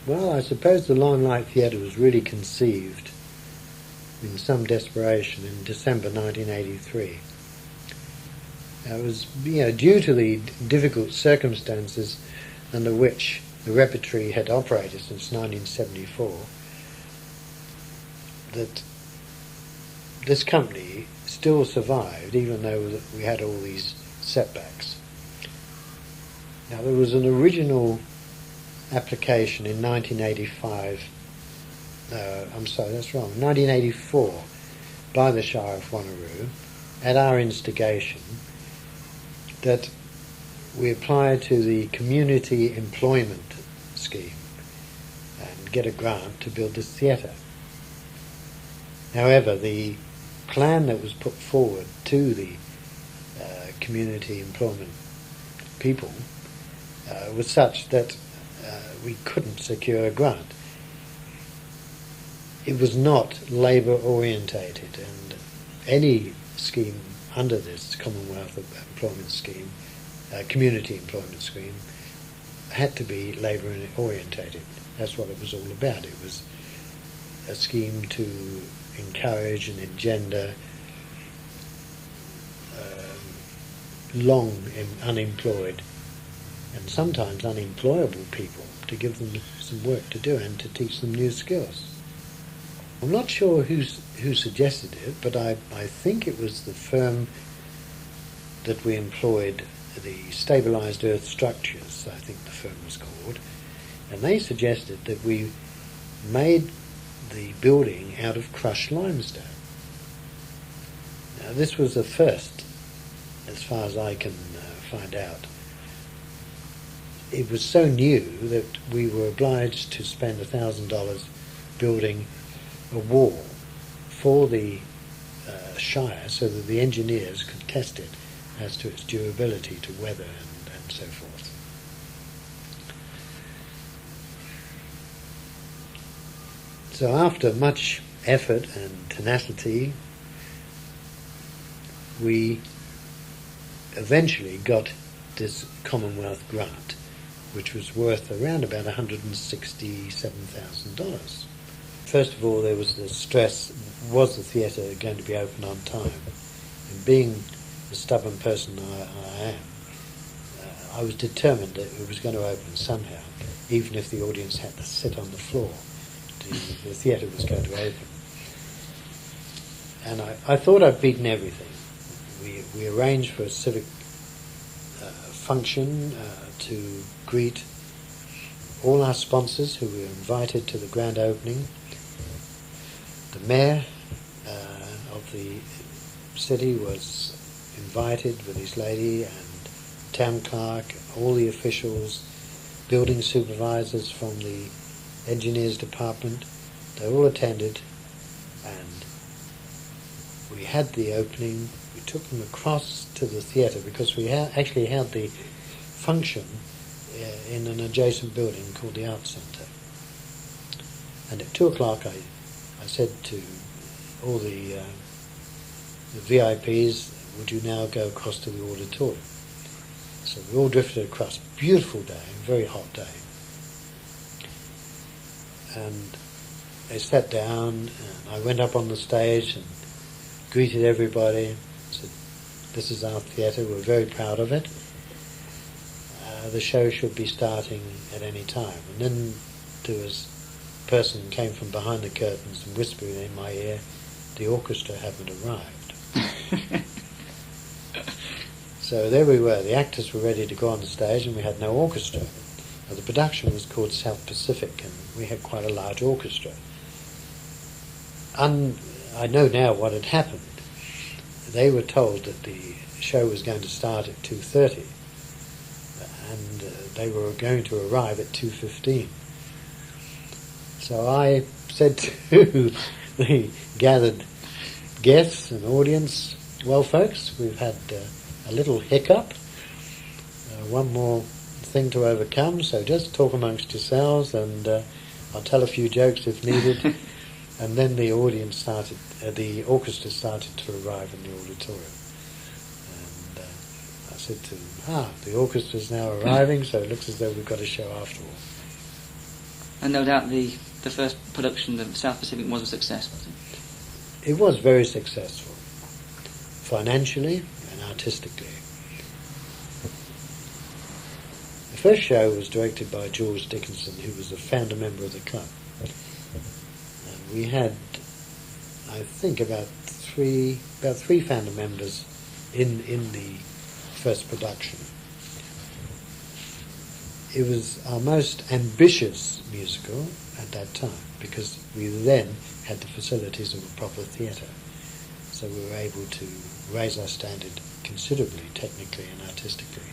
Well, I suppose the Limelight Theatre was really conceived in some desperation in December 1983. It was, due to the difficult circumstances under which the repertory had operated since 1974, that this company still survived, even though we had all these setbacks. Now, there was an original application in 1985, 1984, by the Shire of Wanneroo, at our instigation, that we apply to the Community Employment Scheme and get a grant to build this theatre. However, the plan that was put forward to the community employment people was such that we couldn't secure a grant. It was not labour orientated, and any scheme under this Commonwealth Employment Scheme, Community Employment Scheme, had to be labour orientated. That's what it was all about. It was a scheme to encourage and engender long unemployed and sometimes unemployable people, to give them some work to do and to teach them new skills. I'm not sure who suggested it, but I think it was the firm that we employed, the Stabilised Earth Structures, I think the firm was called, and they suggested that we made the building out of crushed limestone. Now, this was the first, as far as I can find out. It was so new that we were obliged to spend $1,000 building a wall for the Shire so that the engineers could test it as to its durability to weather and so forth. So after much effort and tenacity, we eventually got this Commonwealth grant, which was worth around about $167,000. First of all, there was the stress, was the theatre going to be open on time? And being the stubborn person I am, I was determined that it was going to open somehow, even if the audience had to sit on the floor. The theatre was going to open. And I thought I'd beaten everything. We arranged for a civic function to greet all our sponsors who were invited to the grand opening. The mayor of the city was invited with his lady, and town clerk, all the officials, building supervisors from the engineers department. They all attended, and we had the opening. We took them across to the theatre because we actually had the function in an adjacent building called the Arts Centre. And at 2 o'clock I said to all the VIPs, would you now go across to the auditorium? So we all drifted across. Beautiful day, very hot day. And they sat down, and I went up on the stage and greeted everybody. Said, this is our theatre, we're very proud of it. The show should be starting at any time. And then there was a person who came from behind the curtains and whispered in my ear, the orchestra haven't arrived. So there we were, the actors were ready to go on the stage and we had no orchestra. Now, the production was called South Pacific and we had quite a large orchestra. I know now what had happened. They were told that the show was going to start at 2:30 and they were going to arrive at 2:15. So I said to the gathered guests and audience, well folks, we've had a little hiccup, one more thing to overcome, so just talk amongst yourselves and I'll tell a few jokes if needed. And then the audience started, the orchestra started to arrive in the auditorium. And I said to them, the orchestra's now arriving, so it looks as though we've got a show after all. And no doubt the first production, the South Pacific, was a success, wasn't it? It was very successful, financially and artistically. The first show was directed by George Dickinson, who was a founder member of the club. And we had, I think, about three founder members in the first production. It was our most ambitious musical at that time, because we then had the facilities of a proper theatre. So we were able to raise our standard considerably, technically and artistically.